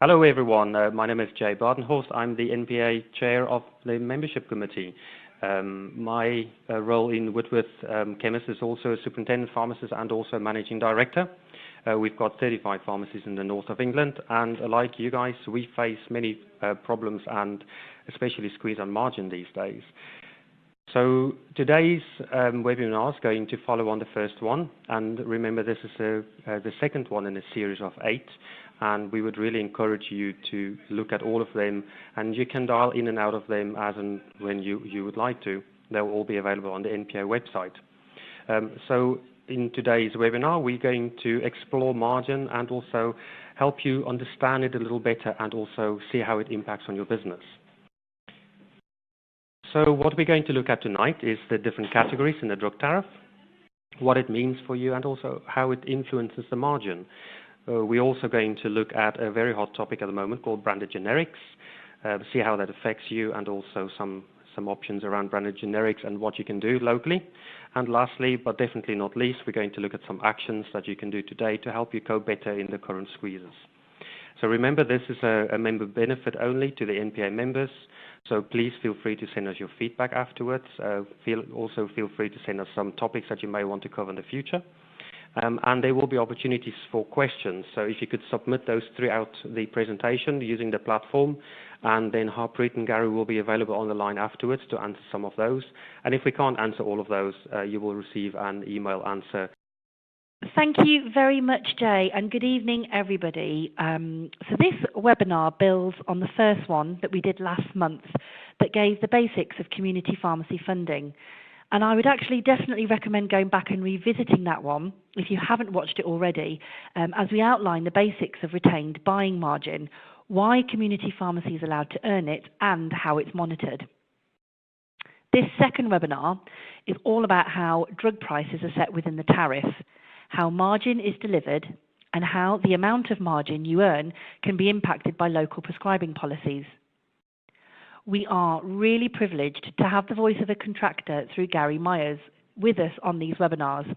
Hello everyone, my name is Jay Badenhorst. I'm the NPA chair of the membership committee. My role in Whitworth Chemist is also a superintendent pharmacist and also managing director. We've got 35 pharmacies in the north of England, and like you guys, we face many problems and especially squeeze on margin these days. So today's webinar is going to follow on the first one, and remember this is the second one in a series of 8, and we would really encourage you to look at all of them, and you can dial in and out of them as and when you would like to. They'll all be available on the NPO website. So in today's webinar, we're going to explore margin and also help you understand it a little better and also see how it impacts on your business. So what we're going to look at tonight is the different categories in the drug tariff, what it means for you, and also how it influences the margin. We're also going to look at a very hot topic at the moment called branded generics, see how that affects you, and also some options around branded generics and what you can do locally. And lastly, but definitely not least, we're going to look at some actions that you can do today to help you cope better in the current squeezes. So remember, this is a member benefit only to the NPA members, so please feel free to send us your feedback afterwards. Also feel free to send us some topics that you may want to cover in the future. And there will be opportunities for questions, so if you could submit those throughout the presentation using the platform, and then Harpreet and Gary will be available on the line afterwards to answer some of those. And if we can't answer all of those, you will receive an email answer. Thank you very much, Jay, and good evening, everybody. So this webinar builds on the first one that we did last month that gave the basics of community pharmacy funding. And I would actually definitely recommend going back and revisiting that one if you haven't watched it already, as we outline the basics of retained buying margin, why community pharmacy is allowed to earn it, and how it's monitored. This second webinar is all about how drug prices are set within the tariff, how margin is delivered, and how the amount of margin you earn can be impacted by local prescribing policies. We are really privileged to have the voice of a contractor through Gary Myers with us on these webinars,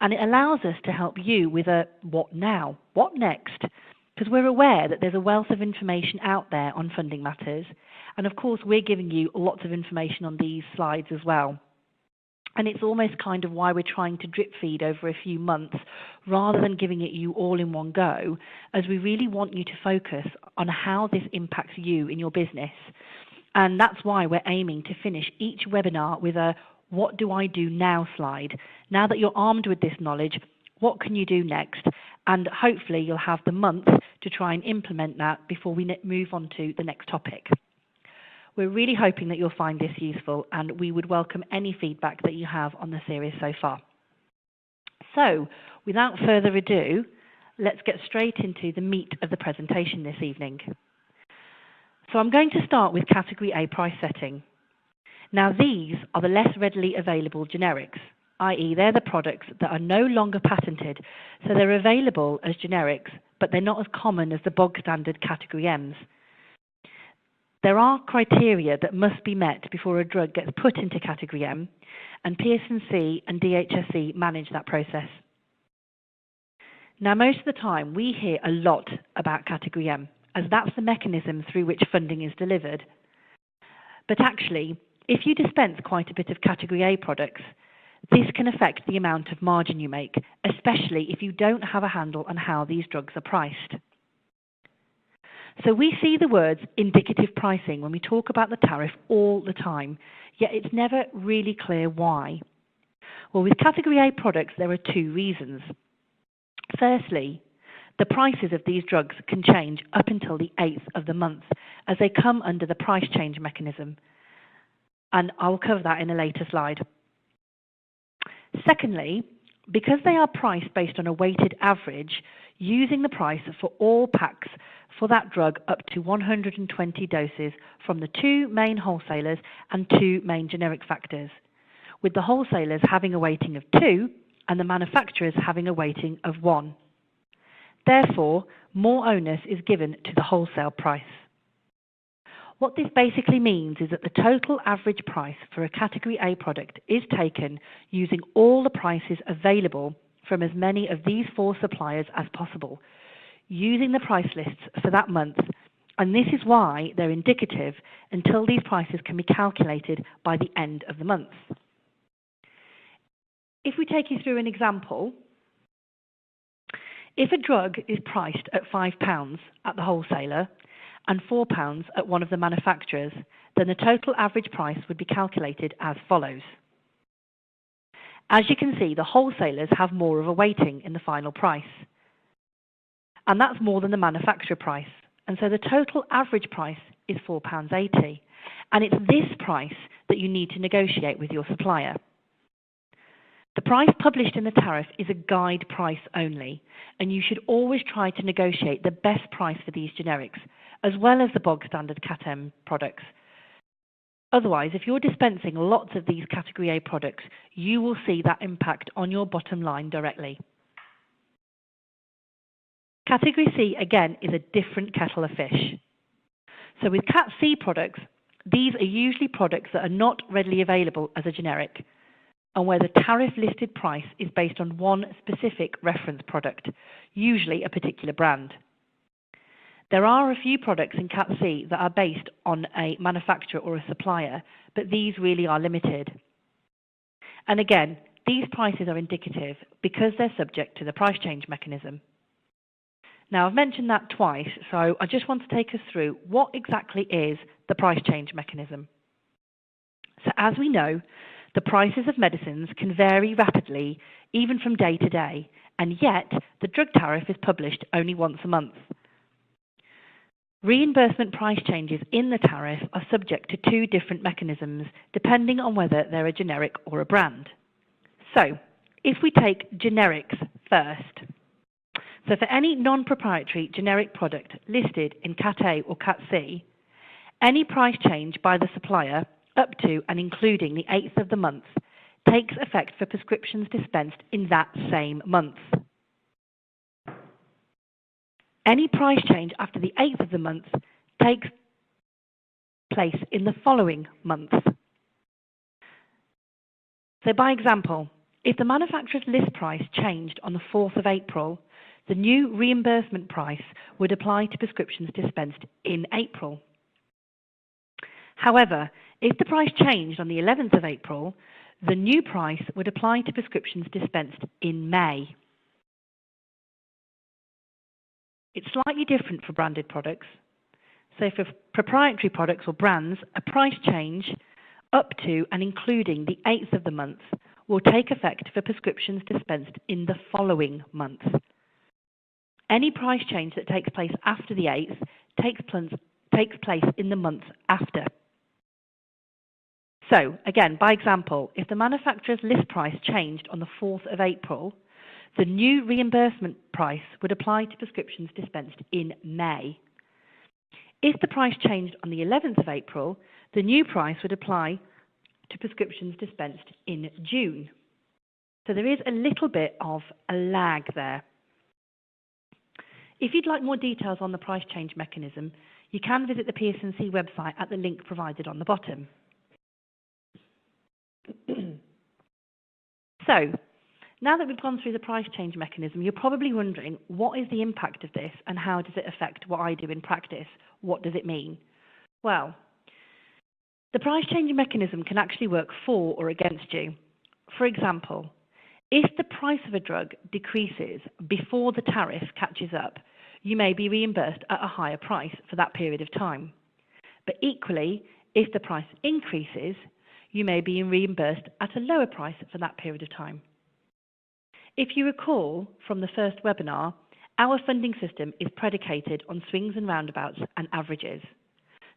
and it allows us to help you with a what now, what next, because we're aware that there's a wealth of information out there on funding matters, and of course we're giving you lots of information on these slides as well. And it's almost kind of why we're trying to drip feed over a few months rather than giving it you all in one go, as we really want you to focus on how this impacts you in your business. And that's why we're aiming to finish each webinar with a what do I do now slide. Now that you're armed with this knowledge, what can you do next? And hopefully you'll have the month to try and implement that before we move on to the next topic. We're really hoping that you'll find this useful, and we would welcome any feedback that you have on the series so far. So, without further ado, let's get straight into the meat of the presentation this evening. So I'm going to start with Category A price setting. Now these are the less readily available generics, i.e. they're the products that are no longer patented, so they're available as generics, but they're not as common as the bog standard Category M's. There are criteria that must be met before a drug gets put into Category M, and PSNC and DHSC manage that process. Now, most of the time, we hear a lot about Category M, as that's the mechanism through which funding is delivered. But actually, if you dispense quite a bit of Category A products, this can affect the amount of margin you make, especially if you don't have a handle on how these drugs are priced. So we see the words indicative pricing when we talk about the tariff all the time, yet it's never really clear why. Well, with Category A products, there are two reasons. Firstly, the prices of these drugs can change up until the 8th of the month as they come under the price change mechanism. And I'll cover that in a later slide. Secondly, because they are priced based on a weighted average, using the price for all packs for that drug up to 120 doses from the 2 main wholesalers and 2 main generic factors, with the wholesalers having a weighting of 2 and the manufacturers having a weighting of 1. Therefore, more onus is given to the wholesale price. What this basically means is that the total average price for a Category A product is taken using all the prices available from as many of these 4 suppliers as possible, using the price lists for that month, and this is why they're indicative until these prices can be calculated by the end of the month. If we take you through an example, if a drug is priced at £5 at the wholesaler and £4 at one of the manufacturers, then the total average price would be calculated as follows. As you can see, the wholesalers have more of a weighting in the final price, and that's more than the manufacturer price. And so the total average price is £4.80, and it's this price that you need to negotiate with your supplier. The price published in the tariff is a guide price only, and you should always try to negotiate the best price for these generics, as well as the bog standard Cat-M products. Otherwise, if you're dispensing lots of these Category A products, you will see that impact on your bottom line directly. Category C, again, is a different kettle of fish. So with Cat C products, these are usually products that are not readily available as a generic, and where the tariff listed price is based on one specific reference product, usually a particular brand. There are a few products in Cat C that are based on a manufacturer or a supplier, but these really are limited. And again, these prices are indicative because they're subject to the price change mechanism. Now, I've mentioned that twice, so I just want to take us through what exactly is the price change mechanism. So as we know, the prices of medicines can vary rapidly, even from day to day, and yet the drug tariff is published only once a month. Reimbursement price changes in the tariff are subject to two different mechanisms, depending on whether they're a generic or a brand. So, if we take generics first, so for any non-proprietary generic product listed in Cat A or Cat C, any price change by the supplier up to and including the 8th of the month takes effect for prescriptions dispensed in that same month. Any price change after the 8th of the month takes place in the following month. So by example, if the manufacturer's list price changed on the 4th of April, the new reimbursement price would apply to prescriptions dispensed in April. However, if the price changed on the 11th of April, the new price would apply to prescriptions dispensed in May. It's slightly different for branded products. So for proprietary products or brands, a price change up to and including the 8th of the month will take effect for prescriptions dispensed in the following month. Any price change that takes place after the 8th takes place in the month after. So, again, by example, if the manufacturer's list price changed on the 4th of April, the new reimbursement price would apply to prescriptions dispensed in May. If the price changed on the 11th of April, the new price would apply to prescriptions dispensed in June. So there is a little bit of a lag there. If you'd like more details on the price change mechanism, you can visit the PSNC website at the link provided on the bottom. So, now that we've gone through the price change mechanism, you're probably wondering, what is the impact of this and how does it affect what I do in practice? What does it mean? Well, the price change mechanism can actually work for or against you. For example, if the price of a drug decreases before the tariff catches up, you may be reimbursed at a higher price for that period of time. But equally, if the price increases, you may be reimbursed at a lower price for that period of time. If you recall from the first webinar, our funding system is predicated on swings and roundabouts and averages.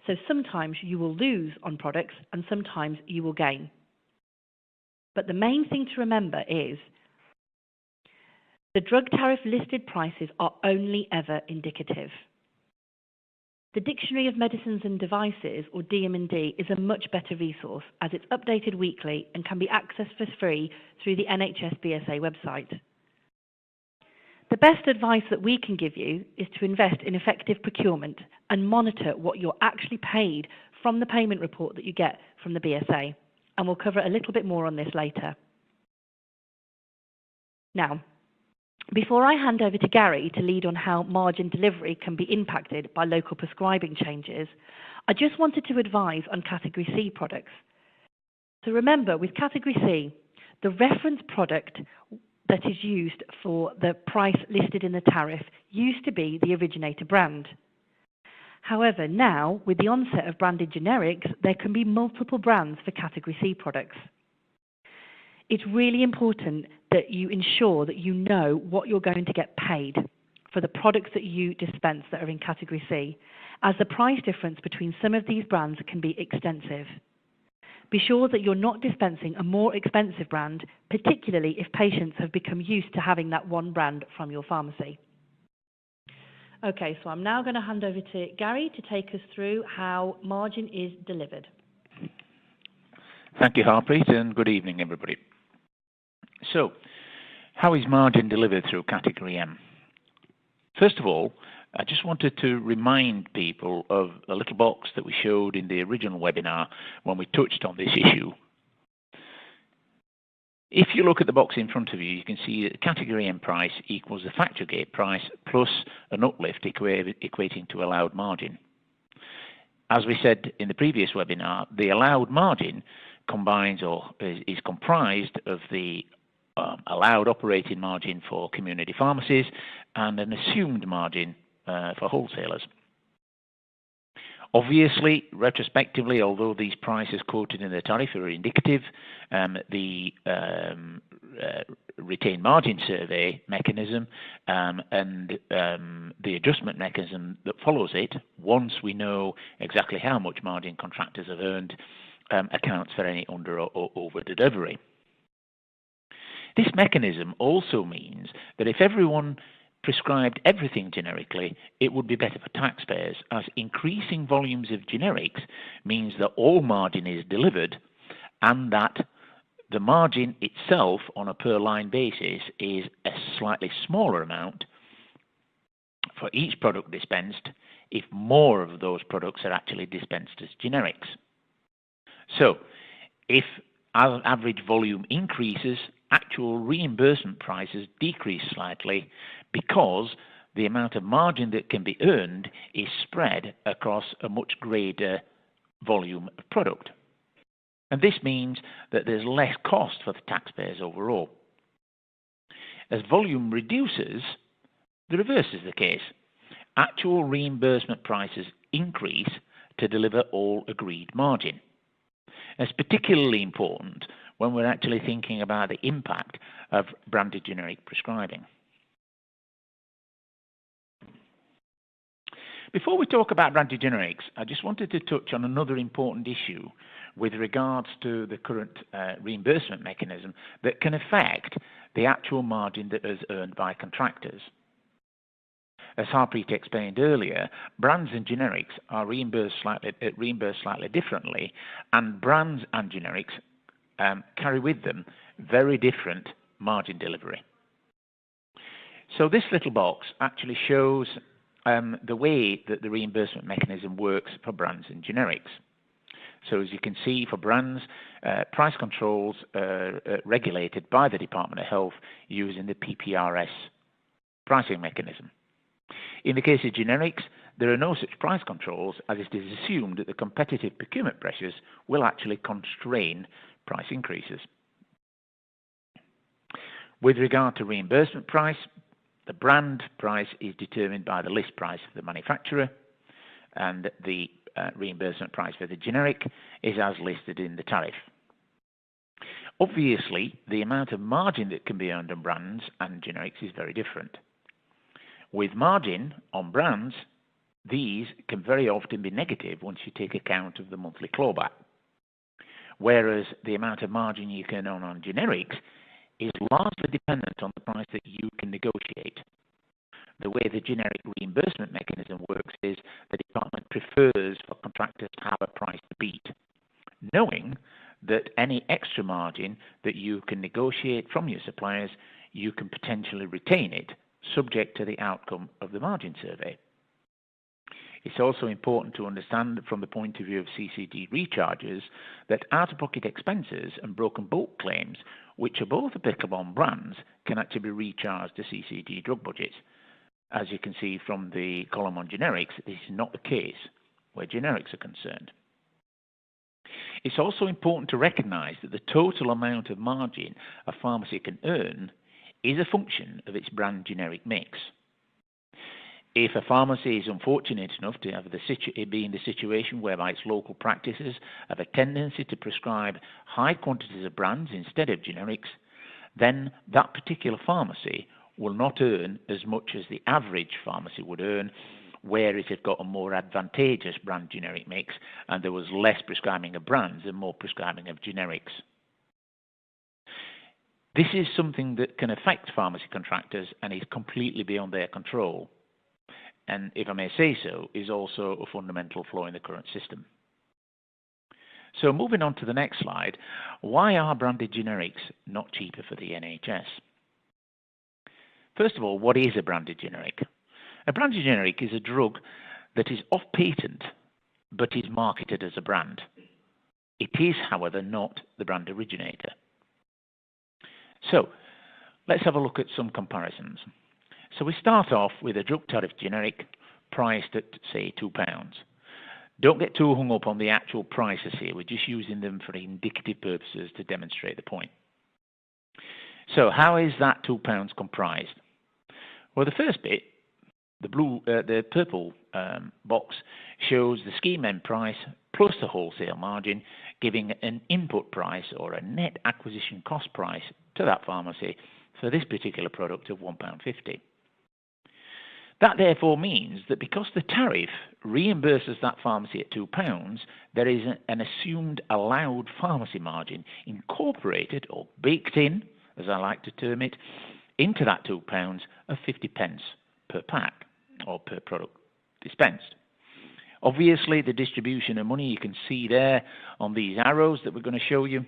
So sometimes you will lose on products and sometimes you will gain. But the main thing to remember is the drug tariff listed prices are only ever indicative. The Dictionary of Medicines and Devices, or DM&D, is a much better resource as it's updated weekly and can be accessed for free through the NHS BSA website. The best advice that we can give you is to invest in effective procurement and monitor what you're actually paid from the payment report that you get from the BSA. And we'll cover a little bit more on this later. Now, Before I hand over to Gary to lead on how margin delivery can be impacted by local prescribing changes, I just wanted to advise on Category C products. So remember, with Category C, the reference product that is used for the price listed in the tariff used to be the originator brand. However, now, with the onset of branded generics, there can be multiple brands for Category C products. It's really important that you ensure that you know what you're going to get paid for the products that you dispense that are in Category C, as the price difference between some of these brands can be extensive. Be sure that you're not dispensing a more expensive brand, particularly if patients have become used to having that one brand from your pharmacy. Okay, so I'm now going to hand over to Gary to take us through how margin is delivered. Thank you, Harpreet, and good evening, everybody. So, how is margin delivered through Category M? First of all, I just wanted to remind people of a little box that we showed in the original webinar when we touched on this issue. If you look at the box in front of you, you can see that the Category M price equals the factory gate price plus an uplift equating to allowed margin. As we said in the previous webinar, the allowed margin combines or is comprised of the allowed operating margin for community pharmacies and an assumed margin for wholesalers. Obviously, retrospectively, although these prices quoted in the tariff are indicative, the retained margin survey mechanism and the adjustment mechanism that follows it, once we know exactly how much margin contractors have earned, accounts for any under or over delivery. This mechanism also means that if everyone prescribed everything generically, it would be better for taxpayers, as increasing volumes of generics means that all margin is delivered and that the margin itself on a per line basis is a slightly smaller amount for each product dispensed if more of those products are actually dispensed as generics. So, if average volume increases, actual reimbursement prices decrease slightly because the amount of margin that can be earned is spread across a much greater volume of product. And this means that there's less cost for the taxpayers overall. As volume reduces, the reverse is the case. Actual reimbursement prices increase to deliver all agreed margin. It's particularly important when we're actually thinking about the impact of branded generic prescribing. Before we talk about branded generics, I just wanted to touch on another important issue with regards to the current reimbursement mechanism that can affect the actual margin that is earned by contractors. As Harpreet explained earlier, brands and generics are reimbursed slightly differently, and brands and generics carry with them very different margin delivery. So this little box actually shows the way that the reimbursement mechanism works for brands and generics. So as you can see, for brands, price controls are regulated by the Department of Health using the PPRS pricing mechanism. In the case of generics, there are no such price controls, as it is assumed that the competitive procurement pressures will actually constrain price increases. With regard to reimbursement price, the brand price is determined by the list price of the manufacturer, and the reimbursement price for the generic is as listed in the tariff. Obviously, the amount of margin that can be earned on brands and generics is very different. With margin on brands, these can very often be negative once you take account of the monthly clawback, whereas the amount of margin you can earn on generics is largely dependent on the price that you can negotiate. The way the generic reimbursement mechanism works is the department prefers for contractors to have a price to beat, knowing that any extra margin that you can negotiate from your suppliers, you can potentially retain it, subject to the outcome of the margin survey. It's also important to understand from the point of view of CCG recharges that out-of-pocket expenses and broken bulk claims, which are both applicable on brands, can actually be recharged to CCG drug budgets. As you can see from the column on generics, this is not the case where generics are concerned. It's also important to recognize that the total amount of margin a pharmacy can earn is a function of its brand generic mix. If a pharmacy is unfortunate enough to have be in the situation whereby its local practices have a tendency to prescribe high quantities of brands instead of generics, then that particular pharmacy will not earn as much as the average pharmacy would earn, where it had got a more advantageous brand generic mix and there was less prescribing of brands and more prescribing of generics. This is something that can affect pharmacy contractors and is completely beyond their control, and if I may say so, is also a fundamental flaw in the current system. So moving on to the next slide, why are branded generics not cheaper for the NHS? First of all, what is a branded generic? A branded generic is a drug that is off patent but is marketed as a brand. It is, however, not the brand originator. So let's have a look at some comparisons. So we start off with a drug tariff generic priced at, say, £2. Don't get too hung up on the actual prices here. We're just using them for indicative purposes to demonstrate the point. So how is that £2 comprised? Well, the first bit, the purple box, shows the scheme end price plus the wholesale margin, giving an input price or a net acquisition cost price to that pharmacy for this particular product of £1.50. That therefore means that because the tariff reimburses that pharmacy at £2, there is an assumed allowed pharmacy margin incorporated or baked in, as I like to term it, into that £2 of 50p per pack or per product dispensed. Obviously, the distribution of money you can see there on these arrows that we're going to show you,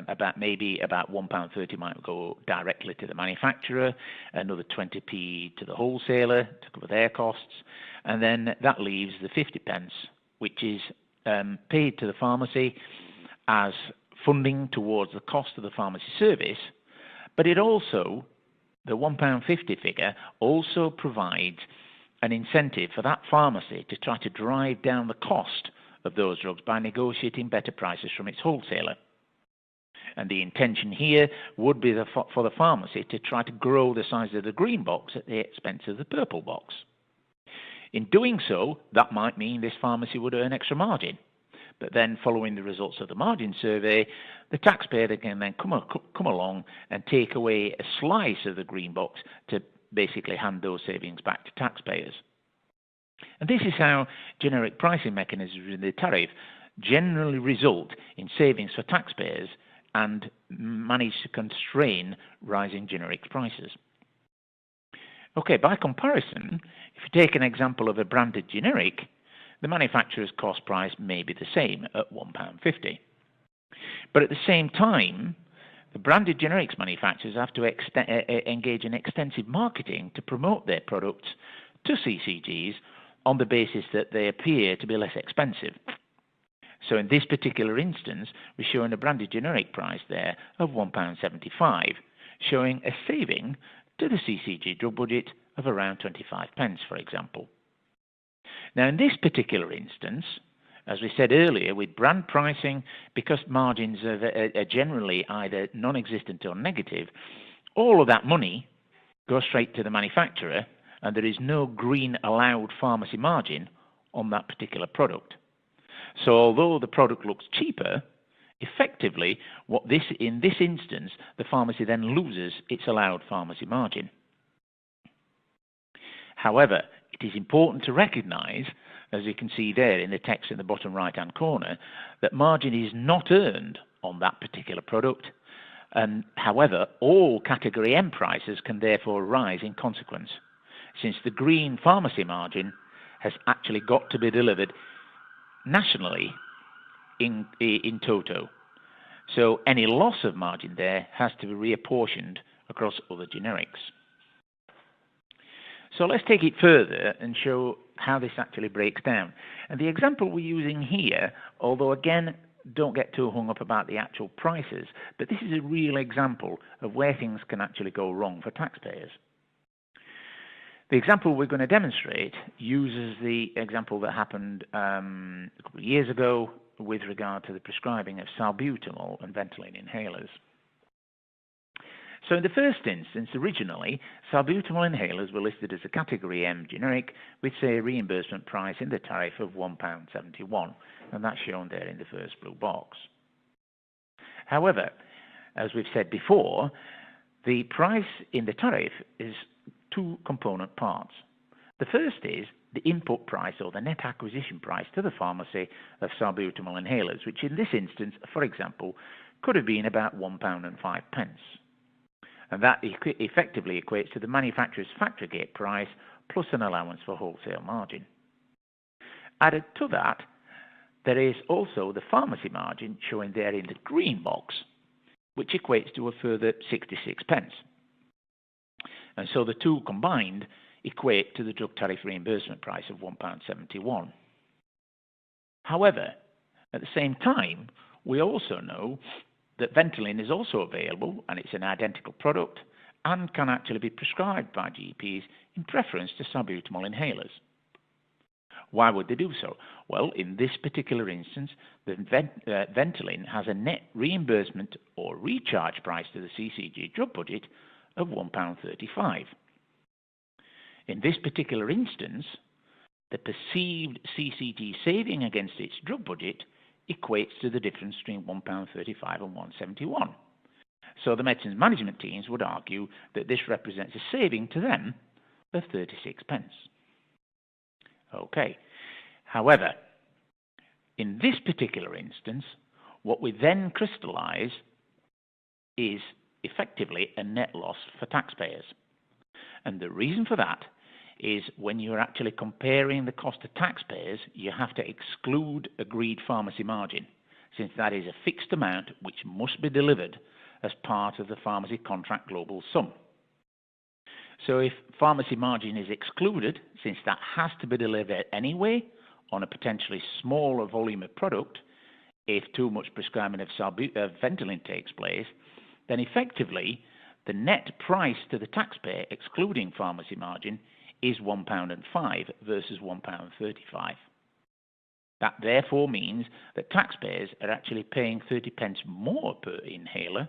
about £1.30 might go directly to the manufacturer, another 20p to the wholesaler to cover their costs, and then that leaves the 50p, which is paid to the pharmacy as funding towards the cost of the pharmacy service. But it also, the £1.50 figure, also provides an incentive for that pharmacy to try to drive down the cost of those drugs by negotiating better prices from its wholesaler. And the intention here would be for the pharmacy to try to grow the size of the green box at the expense of the purple box. In doing so, that might mean this pharmacy would earn extra margin. But then, following the results of the margin survey, the taxpayer can then come along and take away a slice of the green box to basically hand those savings back to taxpayers. And this is how generic pricing mechanisms in the tariff generally result in savings for taxpayers and manage to constrain rising generic prices. Okay, by comparison, if you take an example of a branded generic, the manufacturer's cost price may be the same at £1.50. But at the same time, the branded generics manufacturers have to engage in extensive marketing to promote their products to CCGs on the basis that they appear to be less expensive. So in this particular instance, we're showing a branded generic price there of £1.75, showing a saving to the CCG drug budget of around 25p, for example. Now, in this particular instance, as we said earlier, with brand pricing, because margins are generally either non-existent or negative, all of that money goes straight to the manufacturer, and there is no green allowed pharmacy margin on that particular product. So although the product looks cheaper, effectively, in this instance, the pharmacy then loses its allowed pharmacy margin. However, it is important to recognize, as you can see there in the text in the bottom right-hand corner, that margin is not earned on that particular product, and however, all category M prices can therefore rise in consequence, since the green pharmacy margin has actually got to be delivered nationally in toto. So any loss of margin there has to be reapportioned across other generics. So let's take it further and show how this actually breaks down. And the example we're using here, although again, don't get too hung up about the actual prices, but this is a real example of where things can actually go wrong for taxpayers. The example we're going to demonstrate uses the example that happened a couple of years ago with regard to the prescribing of salbutamol and Ventolin inhalers. So in the first instance, originally, salbutamol inhalers were listed as a Category M generic with, say, a reimbursement price in the tariff of £1.71, and that's shown there in the first blue box. However, as we've said before, the price in the tariff is two component parts. The first is the input price or the net acquisition price to the pharmacy of salbutamol inhalers, which in this instance, for example, could have been about £1.05. And that effectively equates to the manufacturer's factory gate price plus an allowance for wholesale margin. Added to that, there is also the pharmacy margin showing there in the green box, which equates to a further 66 pence. And so the two combined equate to the drug tariff reimbursement price of £1.71. However, at the same time, we also know that Ventolin is also available, and it's an identical product, and can actually be prescribed by GPs in preference to salbutamol inhalers. Why would they do so? Well, in this particular instance, the Ventolin has a net reimbursement or recharge price to the CCG drug budget of £1.35. In this particular instance, the perceived CCG saving against its drug budget equates to the difference between £1.35 and £1.71. So the medicines management teams would argue that this represents a saving to them of 36 pence. Okay. However, in this particular instance, what we then crystallize is effectively a net loss for taxpayers. And the reason for that is when you're actually comparing the cost to taxpayers, you have to exclude agreed pharmacy margin, since that is a fixed amount which must be delivered as part of the pharmacy contract global sum. So if pharmacy margin is excluded, since that has to be delivered anyway on a potentially smaller volume of product, if too much prescribing of Ventolin takes place, then effectively the net price to the taxpayer, excluding pharmacy margin, is £1.05 versus £1.35. That therefore means that taxpayers are actually paying 30 pence more per inhaler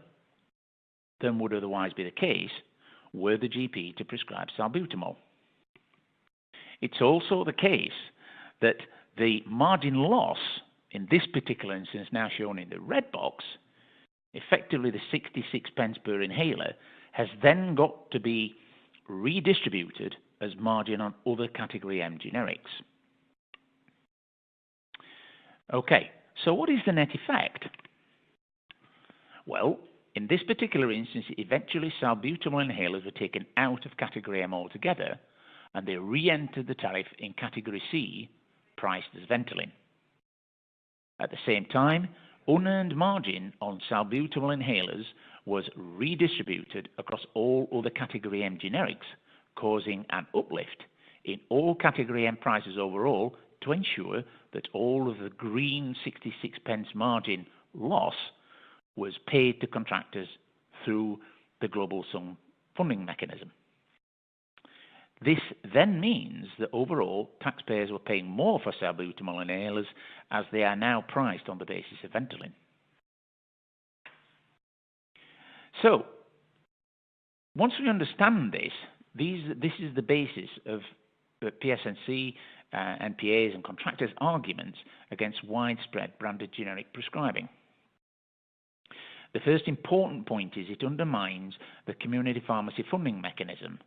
than would otherwise be the case were the GP to prescribe salbutamol. It's also the case that the margin loss in this particular instance, now shown in the red box, effectively the 66 pence per inhaler, has then got to be redistributed as margin on other Category M generics. Okay, so what is the net effect? Well, in this particular instance, eventually salbutamol inhalers were taken out of Category M altogether, and they re-entered the tariff in Category C, priced as Ventolin. At the same time, unearned margin on salbutamol inhalers was redistributed across all other Category M generics, causing an uplift in all Category M prices overall to ensure that all of the green 66 pence margin loss was paid to contractors through the global sum funding mechanism. This then means that overall taxpayers were paying more for salbutamol inhalers as they are now priced on the basis of Ventolin. So, once we understand this, this is the basis of PSNC, NPAs and contractors' arguments against widespread branded generic prescribing. The first important point is it undermines the community pharmacy funding mechanism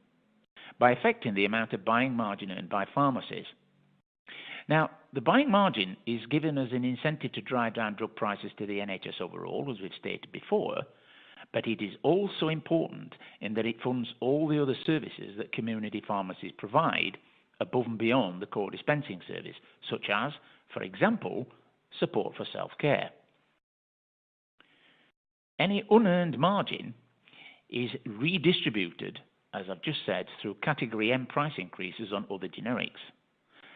by affecting the amount of buying margin earned by pharmacies. Now, the buying margin is given as an incentive to drive down drug prices to the NHS overall, as we've stated before, but it is also important in that it funds all the other services that community pharmacies provide above and beyond the core dispensing service, such as, for example, support for self-care. Any unearned margin is redistributed as I've just said, through category M price increases on other generics.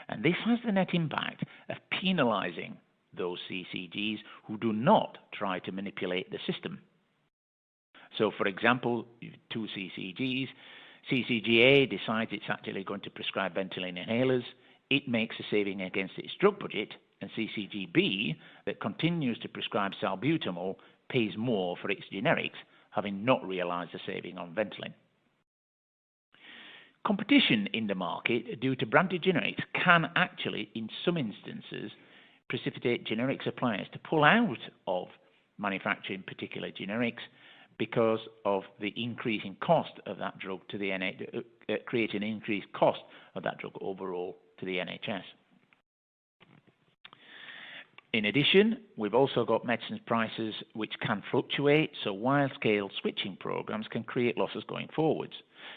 And this has the net impact of penalising those CCGs who do not try to manipulate the system. So, for example, two CCGs, CCG A decides it's actually going to prescribe Ventolin inhalers. It makes a saving against its drug budget, and CCG B, that continues to prescribe salbutamol, pays more for its generics, having not realised the saving on Ventolin. Competition in the market due to branded generics can actually, in some instances, precipitate generic suppliers to pull out of manufacturing particular generics because of the increasing cost of that drug to the NHS, creating an increased cost of that drug overall to the NHS. In addition, we've also got medicines prices which can fluctuate, so wide-scale switching programs can create losses going forwards.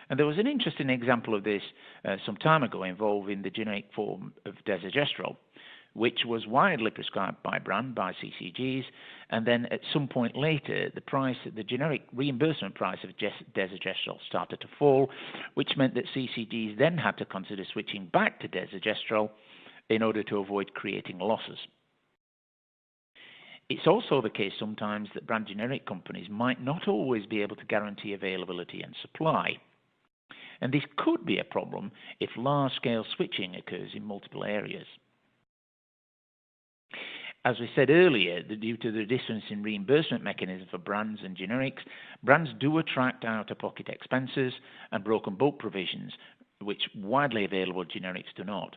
And there was an interesting example of this some time ago involving the generic form of desogestrel, which was widely prescribed by brand, by CCGs, and then at some point later, the generic reimbursement price of desogestrel started to fall, which meant that CCGs then had to consider switching back to desogestrel in order to avoid creating losses. It's also the case sometimes that brand generic companies might not always be able to guarantee availability and supply. And this could be a problem if large-scale switching occurs in multiple areas. As we said earlier, due to the difference in reimbursement mechanism for brands and generics, brands do attract out-of-pocket expenses and broken bulk provisions, which widely available generics do not.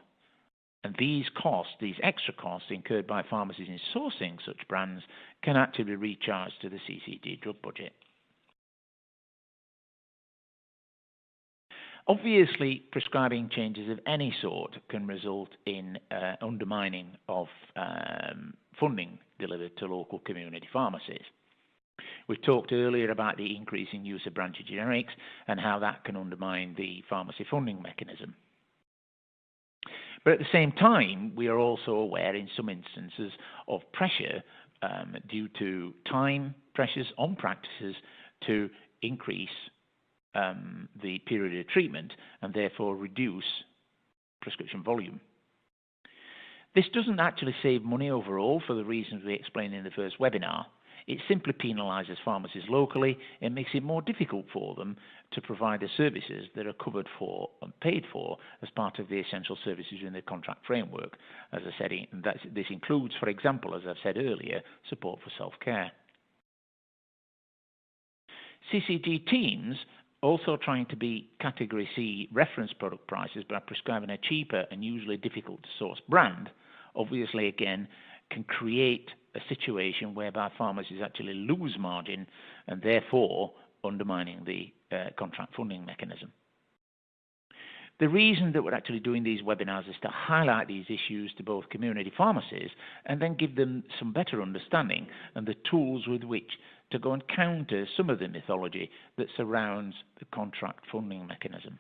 And these costs, these extra costs incurred by pharmacies in sourcing such brands, can actually be recharged to the CCG drug budget. Obviously, prescribing changes of any sort can result in undermining of funding delivered to local community pharmacies. We talked earlier about the increasing use of branded generics and how that can undermine the pharmacy funding mechanism. But at the same time, we are also aware in some instances of pressure due to time pressures on practices to increase the period of treatment and therefore reduce prescription volume. This doesn't actually save money overall for the reasons we explained in the first webinar. It simply penalises pharmacies locally and makes it more difficult for them to provide the services that are covered for and paid for as part of the essential services in the contract framework. As I said, this includes, for example, as I've said earlier, support for self-care. CCG teams also trying to beat Category C reference product prices by prescribing a cheaper and usually difficult to source brand, obviously again can create a situation whereby pharmacies actually lose margin and therefore undermining the contract funding mechanism. The reason that we're actually doing these webinars is to highlight these issues to both community pharmacies and then give them some better understanding and the tools with which to go and counter some of the mythology that surrounds the contract funding mechanism.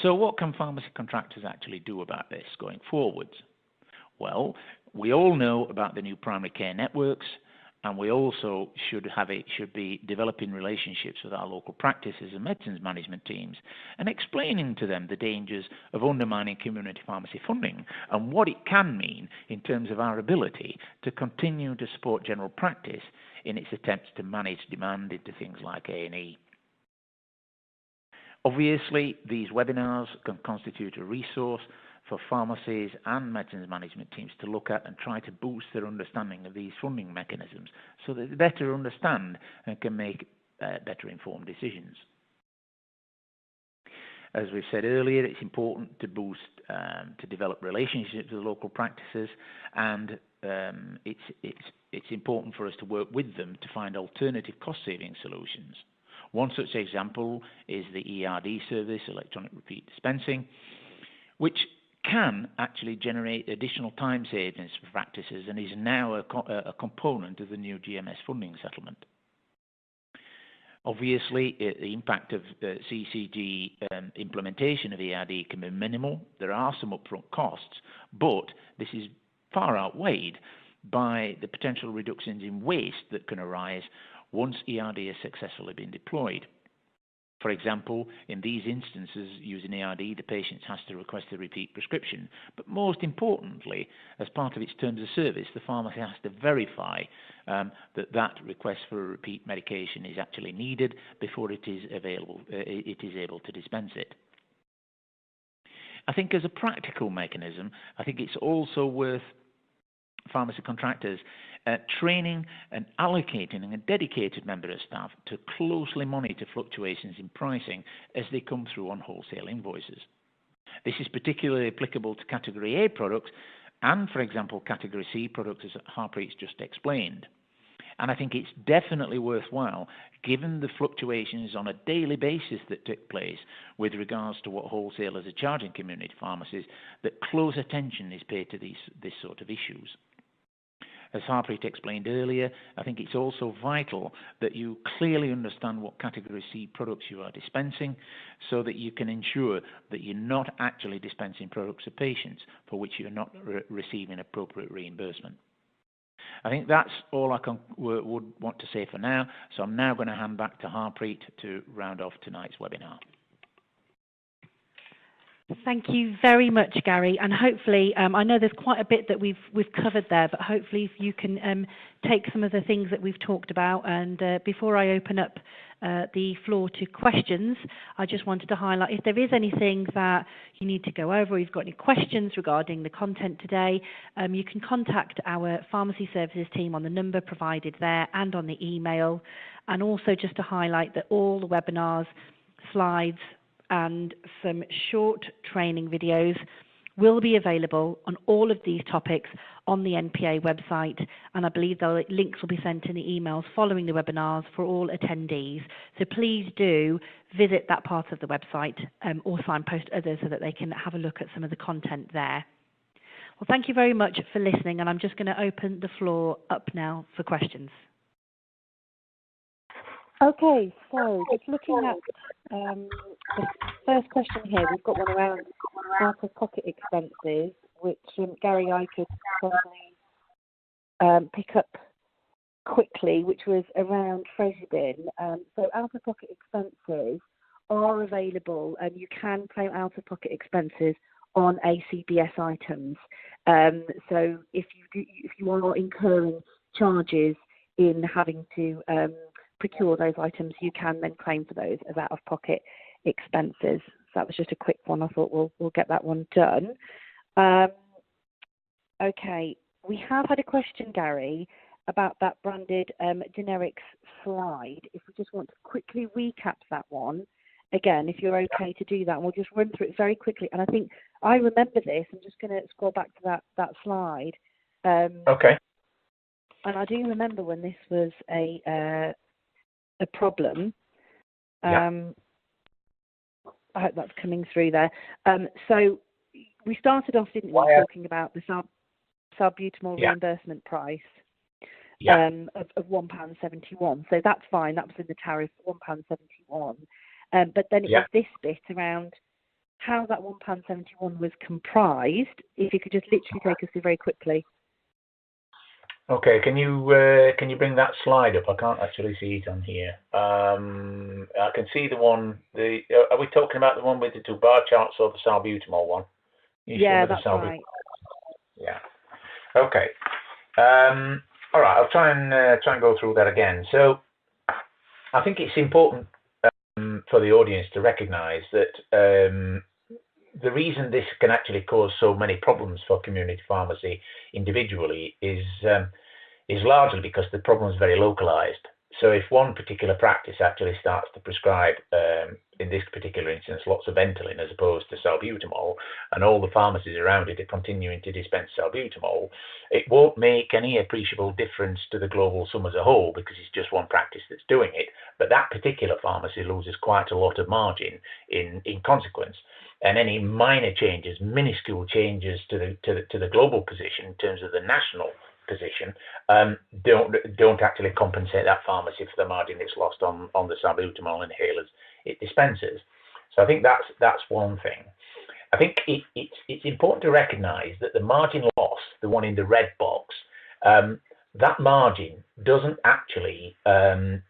So what can pharmacy contractors actually do about this going forwards? Well, we all know about the new primary care networks, and we also should be developing relationships with our local practices and medicines management teams and explaining to them the dangers of undermining community pharmacy funding and what it can mean in terms of our ability to continue to support general practice in its attempts to manage demand into things like A&E. Obviously, these webinars can constitute a resource for pharmacies and medicines management teams to look at and try to boost their understanding of these funding mechanisms so that they better understand and can make better informed decisions. As we've said earlier, it's important to to develop relationships with local practices, and it's important for us to work with them to find alternative cost-saving solutions. One such example is the ERD service, electronic repeat dispensing, which can actually generate additional time savings for practices and is now a component of the new GMS funding settlement. Obviously, the impact of CCG implementation of ERD can be minimal. There are some upfront costs, but this is far outweighed by the potential reductions in waste that can arise once ERD has successfully been deployed. For example, in these instances, using ARD, the patient has to request a repeat prescription. But most importantly, as part of its terms of service, the pharmacy has to verify that request for a repeat medication is actually needed before it is available. It is able to dispense it. I think as a practical mechanism, I think it's also worth pharmacy contractors training and allocating a dedicated member of staff to closely monitor fluctuations in pricing as they come through on wholesale invoices. This is particularly applicable to Category A products and, for example, Category C products, as Harpreet's just explained. And I think it's definitely worthwhile, given the fluctuations on a daily basis that take place with regards to what wholesalers are charging community pharmacies, that close attention is paid to this sort of issues. As Harpreet explained earlier, I think it's also vital that you clearly understand what Category C products you are dispensing so that you can ensure that you're not actually dispensing products to patients for which you're not receiving appropriate reimbursement. I think that's all I would want to say for now, so I'm now going to hand back to Harpreet to round off tonight's webinar. Thank you very much, Gary, and hopefully, I know there's quite a bit that we've covered there, but hopefully you can take some of the things that we've talked about. And before I open up the floor to questions, I just wanted to highlight if there is anything that you need to go over, or you've got any questions regarding the content today, you can contact our pharmacy services team on the number provided there and on the email. And also just to highlight that all the webinars, slides, and some short training videos will be available on all of these topics on the NPA website, and I believe the links will be sent in the emails following the webinars for all attendees. So please do visit that part of the website or signpost others so that they can have a look at some of the content there. Well, thank you very much for listening, and I'm just going to open the floor up now for questions. Okay, so just looking at the first question here, we've got one around out-of-pocket expenses, which Gary, I could probably pick up quickly, which was around Prescribing. So out-of-pocket expenses are available, and you can claim out-of-pocket expenses on ACBS items. So if you are incurring charges in having to procure those items, you can then claim for those as out-of-pocket expenses. So that was just a quick one. I thought we'll get that one done. Okay, we have had a question, Gary, about that branded generics slide. If we just want to quickly recap that one, again, if you're okay to do that, and we'll just run through it very quickly. And I think I remember this. I'm just going to scroll back to that slide. Okay. And I do remember when this was a problem. Yeah. I hope that's coming through there. So we started off, didn't we, talking about the salbutamol reimbursement price of £1.71. So that's fine. That was in the tariff, £1.71. But then it was this bit around how that £1.71 was comprised. If you could just literally take us through very quickly. Okay, can you bring that slide up? I can't actually see it on here. I can see the one. Are we talking about the one with the two bar charts or the salbutamol one? Yeah, that's right. Yeah. Okay. All right. I'll try and go through that again. So, I think it's important for the audience to recognise that the reason this can actually cause so many problems for community pharmacy individually is largely because the problem is very localized. So if one particular practice actually starts to prescribe, in this particular instance, lots of Ventolin as opposed to salbutamol, and all the pharmacies around it are continuing to dispense salbutamol, it won't make any appreciable difference to the global sum as a whole because it's just one practice that's doing it. But that particular pharmacy loses quite a lot of margin in consequence. And any minor changes, minuscule changes to the global position in terms of the national position, don't actually compensate that pharmacy for the margin it's lost on the salbutamol inhalers it dispenses. So I think that's one thing. I think it's important to recognise that the margin loss, the one in the red box, that margin doesn't actually,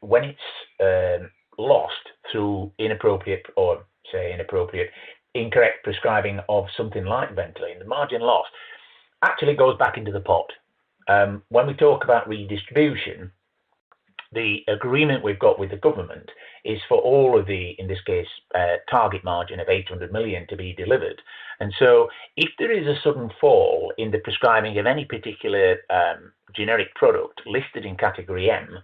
when it's lost through incorrect prescribing of something like Ventolin, the margin lost actually goes back into the pot. When we talk about redistribution, the agreement we've got with the government is for all of the, in this case, target margin of 800 million to be delivered. And so if there is a sudden fall in the prescribing of any particular generic product listed in category M,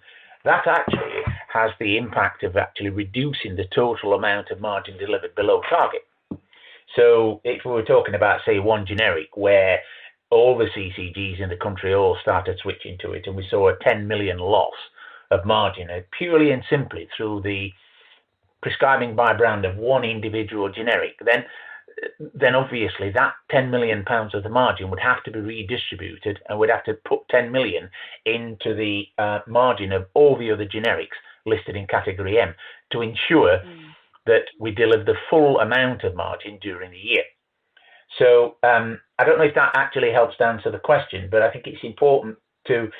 that actually has the impact of actually reducing the total amount of margin delivered below target. So if we were talking about, say, one generic where all the CCGs in the country all started switching to it, and we saw a 10 million loss of margin purely and simply through the prescribing by brand of one individual generic, then obviously that 10 million pounds of the margin would have to be redistributed, and we'd have to put 10 million into the margin of all the other generics listed in category M to ensure that we deliver the full amount of margin during the year. So I don't know if that actually helps to answer the question, but I think it's important to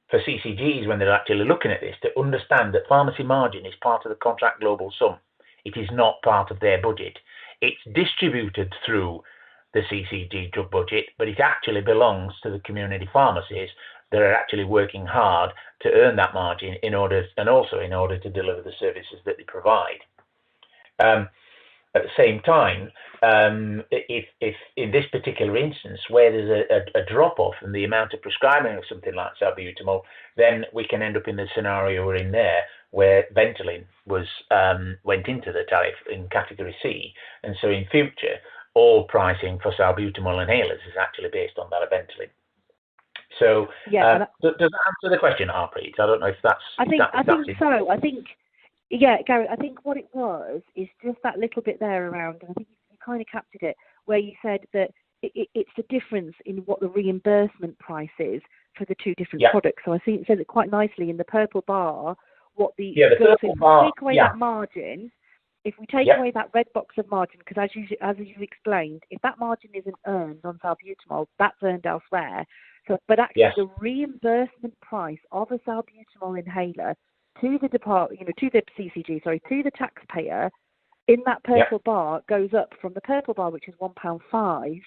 for CCGs, when they're actually looking at this, to understand that pharmacy margin is part of the contract global sum. It is not part of their budget. It's distributed through the CCG drug budget, but it actually belongs to the community pharmacies that are actually working hard to earn that margin in order to deliver the services that they provide. At the same time, if in this particular instance where there's a drop-off in the amount of prescribing of something like salbutamol, then we can end up in the scenario we're in there, where Ventolin went into the tariff in category C, and so in future all pricing for salbutamol inhalers is actually based on that of Ventolin. So does that answer the question, Harpreet? I don't know if that's. I think so. I think. Yeah, Gary, I think what it was is just that little bit there around, and I think you kind of captured it, where you said that it's the difference in what the reimbursement price is for the two different products. So I think it says it quite nicely in the purple bar, what the purple bar, take away that margin, if we take away that red box of margin, because as you explained, if that margin isn't earned on salbutamol, that's earned elsewhere. So, but actually the reimbursement price of a salbutamol inhaler to the to the taxpayer in that purple bar goes up from the purple bar, which is £1.05,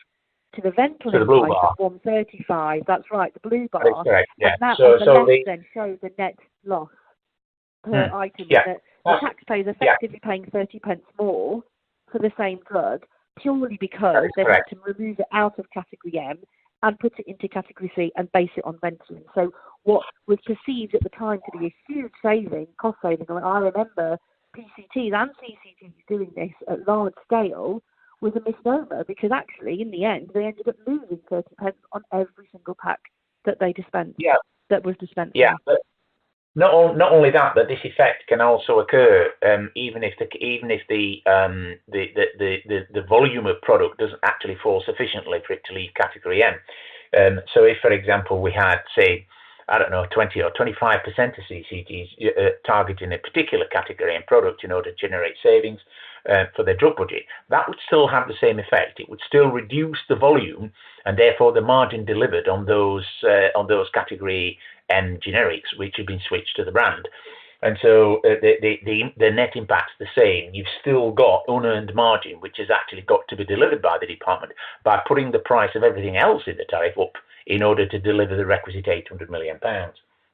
to the Ventolin price of £1.35. That's right, the blue bar. That's correct. Yeah. And that on the left then shows the net loss per item. That the taxpayer is effectively paying 30 pence more for the same drug, purely because they had to remove it out of category M and put it into category C and base it on Ventolin. So what was perceived at the time to be a huge cost saving, I remember PCTs and CCTs doing this at large scale, was a misnomer, because actually in the end they ended up losing 30 pence on every single pack that they dispensed. That was dispensed. But not only that, but this effect can also occur even if the volume of product doesn't actually fall sufficiently for it to leave category M. So if, for example, we had, say, 20 or 25% of CCGs targeting a particular category and product in order to generate savings for their drug budget, that would still have the same effect. It would still reduce the volume and therefore the margin delivered on those category M generics which have been switched to the brand. And so the net impact's the same. You've still got unearned margin, which has actually got to be delivered by the department by putting the price of everything else in the tariff up in order to deliver the requisite £800 million.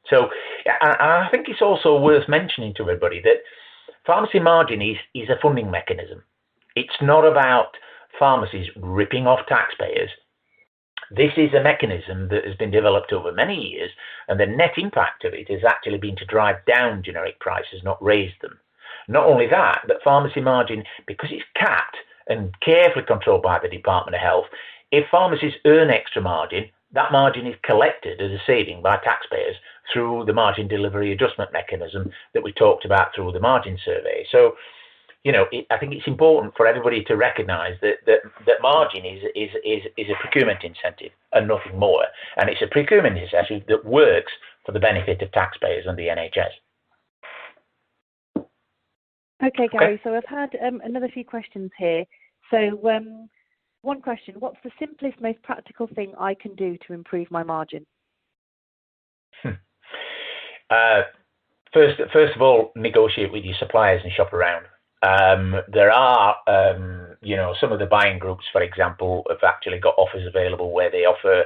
So I think it's also worth mentioning to everybody that pharmacy margin is a funding mechanism. It's not about pharmacies ripping off taxpayers. This is a mechanism that has been developed over many years, and the net impact of it has actually been to drive down generic prices, not raise them. Not only that, but pharmacy margin, because it's capped and carefully controlled by the Department of Health, if pharmacies earn extra margin, that margin is collected as a saving by taxpayers through the margin delivery adjustment mechanism that we talked about through the margin survey. So, I think it's important for everybody to recognise that margin is a procurement incentive and nothing more, and it's a procurement incentive that works for the benefit of taxpayers and the NHS. Okay, Gary. So I've had another few questions here. So one question: what's the simplest, most practical thing I can do to improve my margin? first of all, negotiate with your suppliers and shop around. There are, some of the buying groups, for example, have actually got offers available where they offer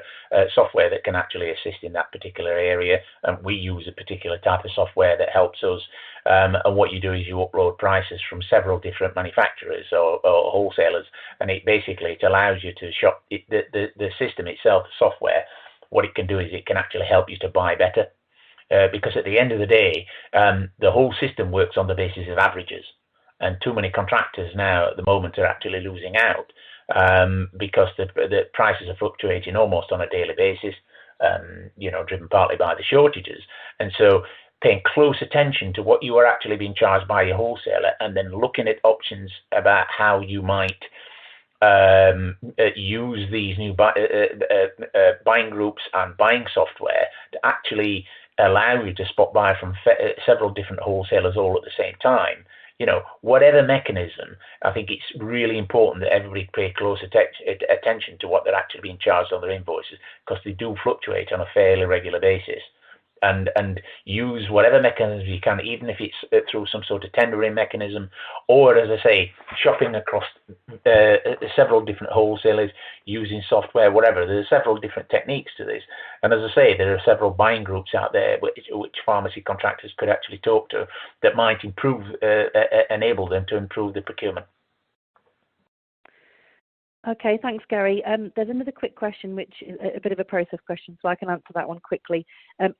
software that can actually assist in that particular area. And we use a particular type of software that helps us. And what you do is you upload prices from several different manufacturers or wholesalers, and it allows you to shop. The system itself, the software, what it can do is it can actually help you to buy better. Because at the end of the day, the whole system works on the basis of averages. And too many contractors now at the moment are actually losing out because the prices are fluctuating almost on a daily basis, driven partly by the shortages. And so paying close attention to what you are actually being charged by your wholesaler, and then looking at options about how you might use these new buying groups and buying software to actually allow you to spot buy from several different wholesalers all at the same time. Whatever mechanism, I think it's really important that everybody pay close attention to what they're actually being charged on their invoices, because they do fluctuate on a fairly regular basis. And use whatever mechanism you can, even if it's through some sort of tendering mechanism, or, as I say, shopping across several different wholesalers, using software, whatever. There's several different techniques to this. And as I say, there are several buying groups out there which pharmacy contractors could actually talk to that might enable them to improve the procurement. Okay, thanks, Gary. There's another quick question, which is a bit of a process question, so I can answer that one quickly.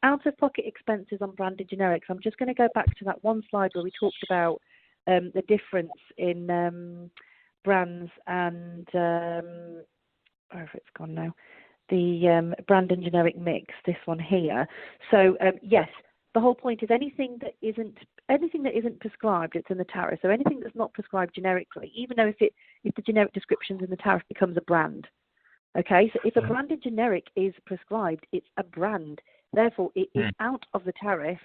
Out-of-pocket expenses on branded generics. I'm just going to go back to that one slide where we talked about the difference in brands and wherever it's gone now, the brand and generic mix. This one here. So yes, the whole point is anything that isn't prescribed, it's in the tariff. So anything that's not prescribed generically, even though if the generic description's in the tariff, becomes a brand. Okay, so if a branded generic is prescribed, it's a brand. Therefore, it is out of the tariff,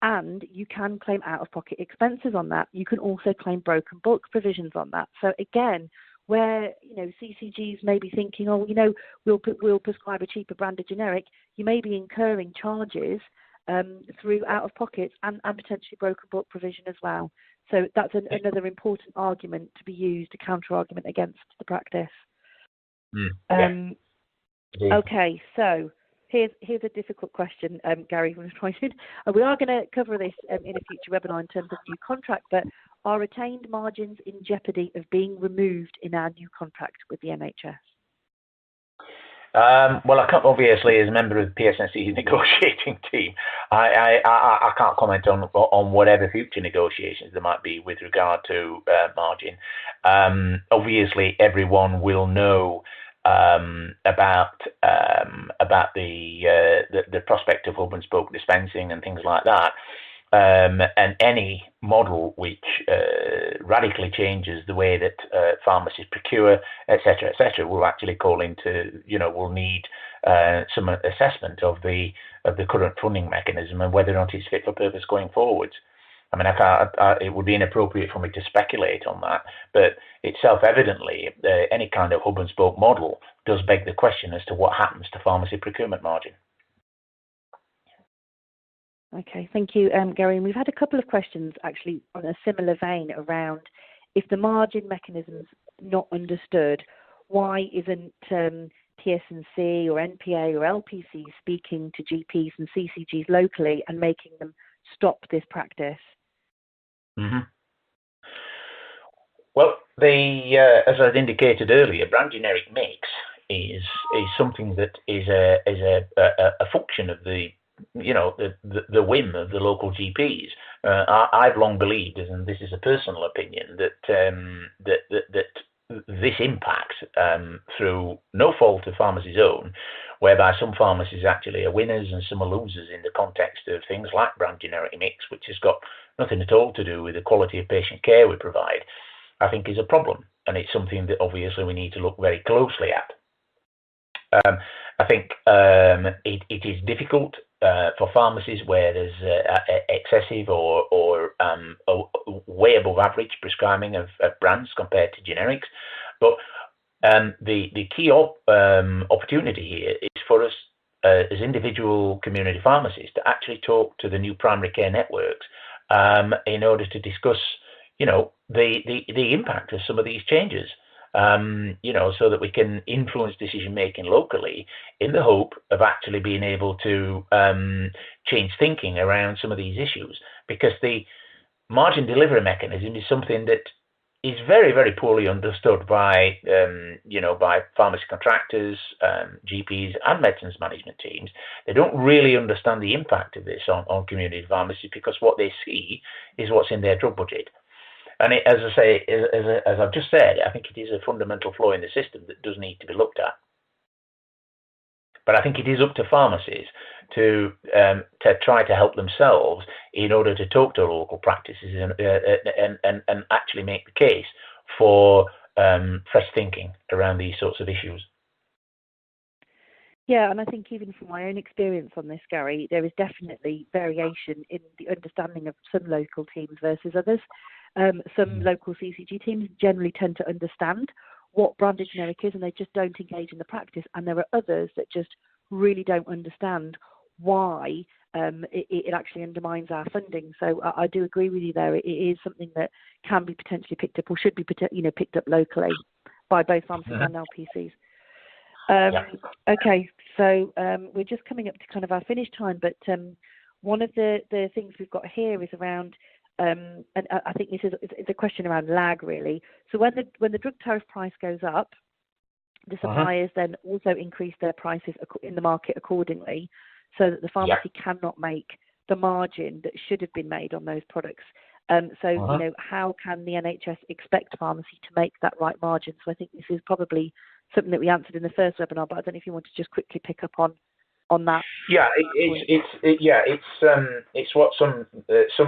and you can claim out-of-pocket expenses on that. You can also claim broken bulk provisions on that. So again, where CCGs may be thinking, we'll prescribe a cheaper branded generic, you may be incurring charges through out-of-pockets and potentially broken bulk provision as well. So that's another important argument to be used, a counter-argument against the practice. Okay, so here's a difficult question, Gary. We are going to cover this in a future webinar in terms of new contract, but are retained margins in jeopardy of being removed in our new contract with the NHS? Well, I can't, obviously, as a member of the PSNC's negotiating team, I can't comment on whatever future negotiations there might be with regard to margin. Obviously, everyone will know about the prospect of hub and spoke dispensing and things like that. And any model which radically changes the way that pharmacies procure, etc., will actually call into, will need some assessment of the current funding mechanism and whether or not it's fit for purpose going forwards. I mean, it would be inappropriate for me to speculate on that, but it's self-evidently any kind of hub and spoke model does beg the question as to what happens to pharmacy procurement margin. Okay, thank you, Gary. And we've had a couple of questions actually on a similar vein around if the margin mechanism's not understood, why isn't TSNC or NPA or LPC speaking to GPs and CCGs locally and making them stop this practice? Well, as I indicated earlier, brand generic mix is something that is a function of the whim of the local GPs. I've long believed, and this is a personal opinion, that this impacts through no fault of pharmacy's own, whereby some pharmacies actually are winners and some are losers in the context of things like brand generic mix, which has got nothing at all to do with the quality of patient care we provide, I think is a problem, and it's something that obviously we need to look very closely at. I think it is difficult for pharmacies where there's excessive or way above average prescribing of brands compared to generics. But the key opportunity here is for us as individual community pharmacies to actually talk to the new primary care networks in order to discuss, the impact of some of these changes. So that we can influence decision making locally in the hope of actually being able to change thinking around some of these issues. Because the margin delivery mechanism is something that is very, very poorly understood by pharmacy contractors, GPs, and medicines management teams. They don't really understand the impact of this on community pharmacies because what they see is what's in their drug budget. And as I say, as I've just said, I think it is a fundamental flaw in the system that does need to be looked at. But I think it is up to pharmacies to try to help themselves in order to talk to local practices and actually make the case for fresh thinking around these sorts of issues. Yeah, and I think even from my own experience on this, Gary, there is definitely variation in the understanding of some local teams versus others. Some local CCG teams generally tend to understand what branded generic is and they just don't engage in the practice. And there are others that just really don't understand why it actually undermines our funding. So I do agree with you there. It is something that can be potentially picked up or should be picked up locally by both pharmacies and LPCs. Okay, so we're just coming up to kind of our finish time, but one of the things we've got here is around and I think this is a question around lag, really. So when the drug tariff price goes up, the suppliers then also increase their prices in the market accordingly, so that the pharmacy cannot make the margin that should have been made on those products. How can the NHS expect pharmacy to make that right margin? So I think this is probably something that we answered in the first webinar, but I don't know if you want to just quickly pick up on that. Yeah, it's what some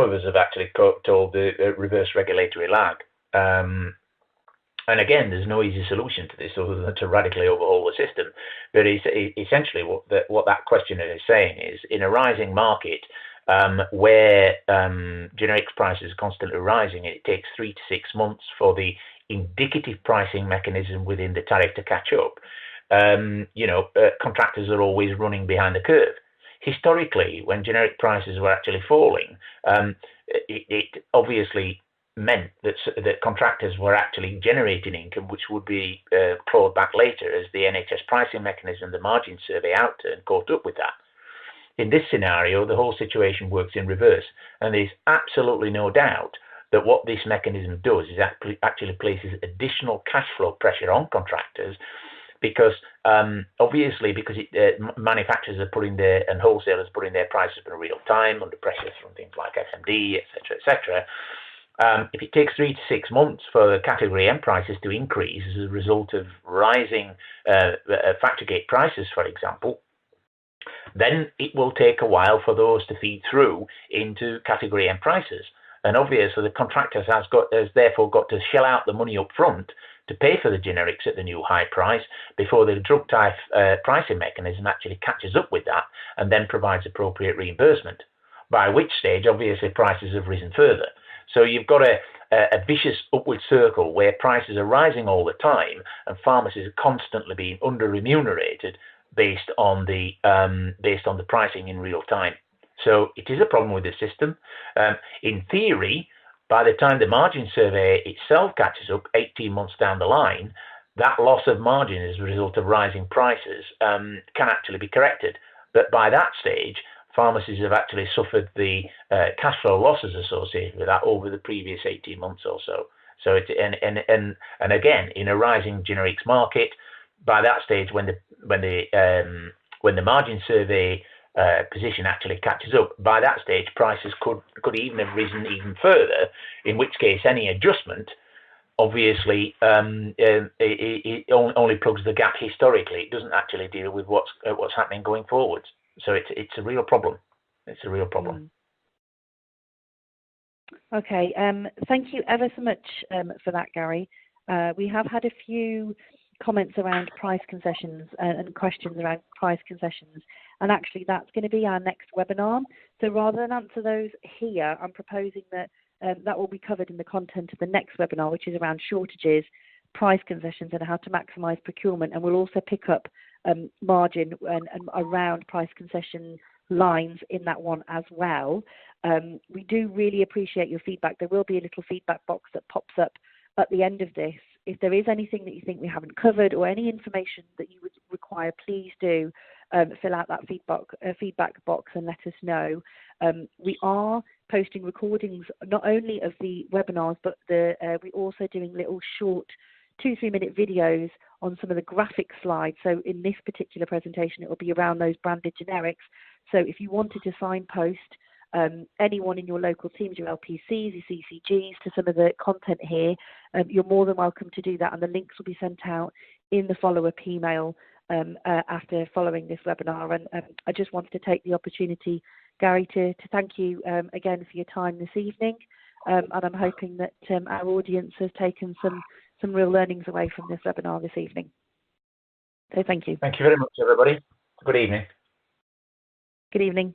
of us have actually called the reverse regulatory lag. And again, there's no easy solution to this other than to radically overhaul the system. But essentially, what that questioner is saying is, in a rising market where generics prices are constantly rising, it takes 3 to 6 months for the indicative pricing mechanism within the tariff to catch up. Contractors are always running behind the curve. Historically, when generic prices were actually falling, it obviously meant that contractors were actually generating income, which would be clawed back later as the NHS pricing mechanism, the margin survey outturn, caught up with that. In this scenario, the whole situation works in reverse, and there's absolutely no doubt that what this mechanism does is actually places additional cash flow pressure on contractors, because manufacturers are putting and wholesalers putting their prices up in real time under pressure from things like FMD, etc. If it takes 3 to 6 months for the category M prices to increase as a result of rising factor gate prices, for example, then it will take a while for those to feed through into category M prices. And obviously, the contractors has therefore got to shell out the money up front to pay for the generics at the new high price before the drug tariff pricing mechanism actually catches up with that and then provides appropriate reimbursement, by which stage, obviously, prices have risen further. So you've got a vicious upward circle where prices are rising all the time and pharmacies are constantly being under-remunerated based on the pricing in real time. So it is a problem with the system. In theory, by the time the margin survey itself catches up 18 months down the line, that loss of margin as a result of rising prices can actually be corrected. But by that stage, pharmacies have actually suffered the cash flow losses associated with that over the previous 18 months or so. So and again, in a rising generics market, by that stage, when the margin survey position actually catches up, by that stage prices could even have risen even further, in which case any adjustment obviously it only plugs the gap historically. It doesn't actually deal with what's happening going forwards. So it's a real problem. It's a real problem. Okay, thank you ever so much for that, Gary. We have had a few comments around price concessions and questions around price concessions, and actually that's going to be our next webinar. So rather than answer those here, I'm proposing that that will be covered in the content of the next webinar, which is around shortages, price concessions and how to maximise procurement, and we'll also pick up margin and around price concession lines in that one as well. We do really appreciate your feedback. There will be a little feedback box that pops up at the end of this. If there is anything that you think we haven't covered or any information that you would require, please do fill out that feedback box and let us know. We are posting recordings not only of the webinars, but we're also doing little short 2-3 minute videos on some of the graphic slides. So in this particular presentation, it will be around those branded generics. So if you wanted to signpost anyone in your local teams, your LPCs, your CCGs, to some of the content here, you're more than welcome to do that, and the links will be sent out in the follow-up email after following this webinar. And I just wanted to take the opportunity, Gary, to thank you again for your time this evening, and I'm hoping that our audience has taken some real learnings away from this webinar this evening. So thank you. Thank you very much, everybody. Good evening. Good evening.